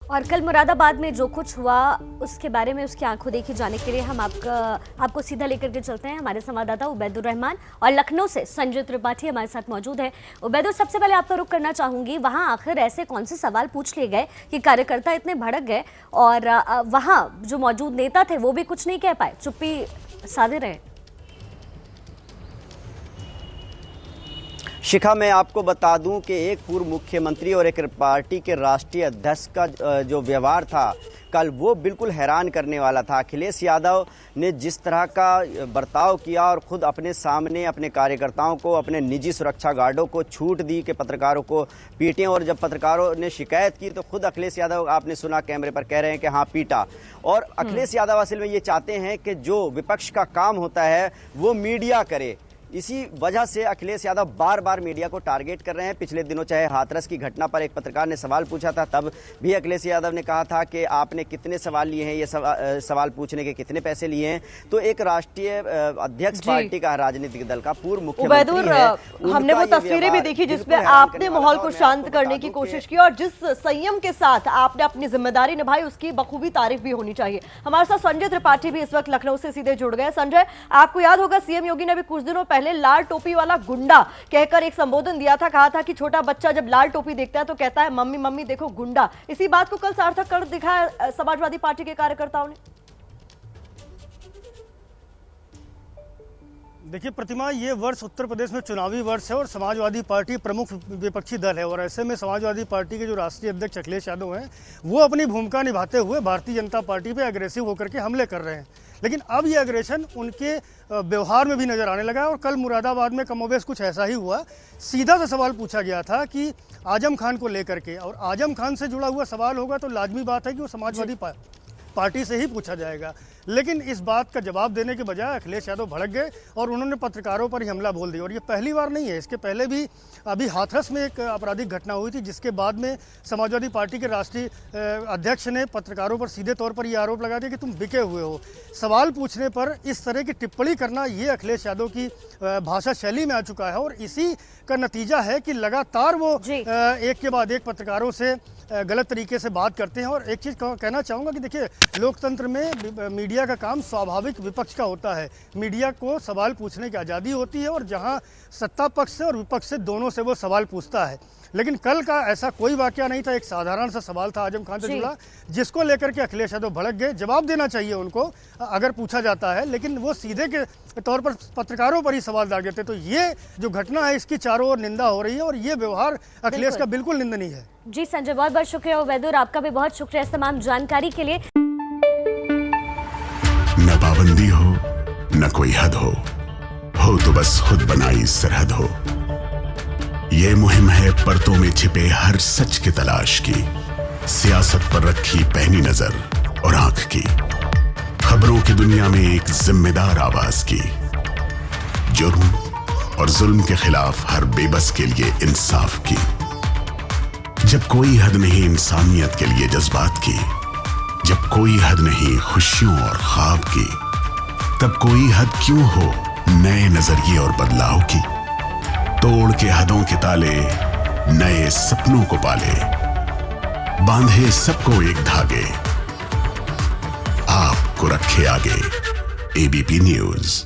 और कल मुरादाबाद में जो कुछ हुआ उसके बारे में उसकी आंखों देखी जाने के लिए हम आपको सीधा लेकर के चलते हैं। हमारे संवाददाता उबैदुर रहमान और लखनऊ से संजय त्रिपाठी हमारे साथ मौजूद है। उबैदुर, सबसे पहले आपका रुख करना चाहूंगी, वहां आखिर ऐसे कौन से सवाल पूछ लिए गए कि कार्यकर्ता इतने भड़क गए और वहां जो मौजूद नेता थे वो भी कुछ नहीं कह पाए, चुप्पी साधे रहे? शिखा, मैं आपको बता दूं कि एक पूर्व मुख्यमंत्री और एक पार्टी के राष्ट्रीय अध्यक्ष का जो व्यवहार था कल, वो बिल्कुल हैरान करने वाला था। अखिलेश यादव ने जिस तरह का बर्ताव किया और ख़ुद अपने सामने अपने कार्यकर्ताओं को, अपने निजी सुरक्षा गार्डों को छूट दी कि पत्रकारों को पीटें, और जब पत्रकारों ने शिकायत की तो खुद अखिलेश यादव, आपने सुना कैमरे पर, कह रहे हैं कि हाँ पीटा। और अखिलेश यादव असल में ये चाहते हैं कि जो विपक्ष का काम होता है वो मीडिया करे। इसी वजह से अखिलेश यादव बार बार मीडिया को टारगेट कर रहे हैं। पिछले दिनों चाहे हाथरस की घटना पर एक पत्रकार ने सवाल पूछा था, तब भी अखिलेश यादव ने कहा था कि आपने कितने सवाल लिए हैं, ये सवाल पूछने के कितने पैसे लिए हैं। तो एक राष्ट्रीय अध्यक्ष पार्टी का, राजनीतिक दल का पूर्व मुख्यमंत्री है, हमने वो तस्वीरें भी देखी जिसमें आपने माहौल को शांत करने की कोशिश की और जिस संयम के साथ आपने अपनी जिम्मेदारी निभाई उसकी बखूबी तारीफ भी होनी चाहिए। हमारे साथ संजय त्रिपाठी भी इस वक्त लखनऊ से सीधे जुड़ गए। संजय, आपको याद होगा सीएम योगी ने भी कुछ दिनों पहले लाल टोपी वाला गुंडा कहकर एक संबोधन दिया था। कहा था कि छोटा बच्चा जब लाल टोपी देखता है तो कहता है मम्मी मम्मी देखो गुंडा। इसी बात को कल सार्थक कर दिखाया समाजवादी पार्टी के कार्यकर्ताओं ने। देखिए प्रतिमा, ये वर्ष उत्तर प्रदेश में चुनावी वर्ष है और समाजवादी पार्टी प्रमुख विपक्षी दल है, और ऐसे में समाजवादी पार्टी के जो राष्ट्रीय अध्यक्ष अखिलेश यादव हैं वो अपनी भूमिका निभाते हुए भारतीय जनता पार्टी पे अग्रेसिव होकर के हमले कर रहे हैं। लेकिन अब ये अग्रेशन उनके व्यवहार में भी नजर आने लगा है। और कल मुरादाबाद में कमोबेश कुछ ऐसा ही हुआ। सीधा सा सवाल पूछा गया था कि आजम खान को लेकर के, और आजम खान से जुड़ा हुआ सवाल होगा तो लाजमी बात है कि वो समाजवादी पार्टी से ही पूछा जाएगा। लेकिन इस बात का जवाब देने के बजाय अखिलेश यादव भड़क गए और उन्होंने पत्रकारों पर ही हमला बोल दिया। और ये पहली बार नहीं है, इसके पहले भी अभी हाथरस में एक आपराधिक घटना हुई थी, जिसके बाद में समाजवादी पार्टी के राष्ट्रीय अध्यक्ष ने पत्रकारों पर सीधे तौर पर यह आरोप लगा दिया कि तुम बिके हुए हो। सवाल पूछने पर इस तरह की टिप्पणी करना ये अखिलेश यादव की भाषा शैली में आ चुका है, और इसी का नतीजा है कि लगातार वो एक के बाद एक पत्रकारों से गलत तरीके से बात करते हैं। और एक चीज़ कहना चाहूँगा कि देखिए, लोकतंत्र में मीडिया का काम स्वाभाविक विपक्ष का होता है। मीडिया को सवाल पूछने की आज़ादी होती है, और जहाँ सत्ता पक्ष से और विपक्ष से दोनों से वो सवाल पूछता है। लेकिन कल का ऐसा कोई वाकया नहीं था। एक साधारण सा सवाल था आजम खान से जुड़ा, जिसको लेकर के अखिलेश यादव भड़क गए। जवाब देना चाहिए उनको अगर पूछा जाता है, लेकिन वो सीधे के तौर पर पत्रकारों पर ही सवाल डाल देते। तो ये जो घटना है इसकी चारों ओर निंदा हो रही है, और ये व्यवहार अखिलेश का बिल्कुल निंदनीय है। जी संजय, बहुत बहुत शुक्रिया। उबैदुर, आपका भी बहुत शुक्रिया इस तमाम जानकारी के लिए। न पाबंदी हो न कोई हद हो तो बस खुद बनाई सरहद हो। ये मुहिम है परतों में छिपे हर सच की तलाश की, सियासत पर रखी पैनी नजर और आंख की, खबरों की दुनिया में एक जिम्मेदार आवाज की, जुर्म और जुल्म के खिलाफ हर बेबस के लिए इंसाफ की। जब कोई हद नहीं इंसानियत के लिए जज्बात की, जब कोई हद नहीं खुशियों और ख्वाब की, तब कोई हद क्यों हो नए नजरिए और बदलाव की। तोड़ के हदों के ताले, नए सपनों को पाले, बांधे सबको एक धागे, आपको रखे आगे। ABP news.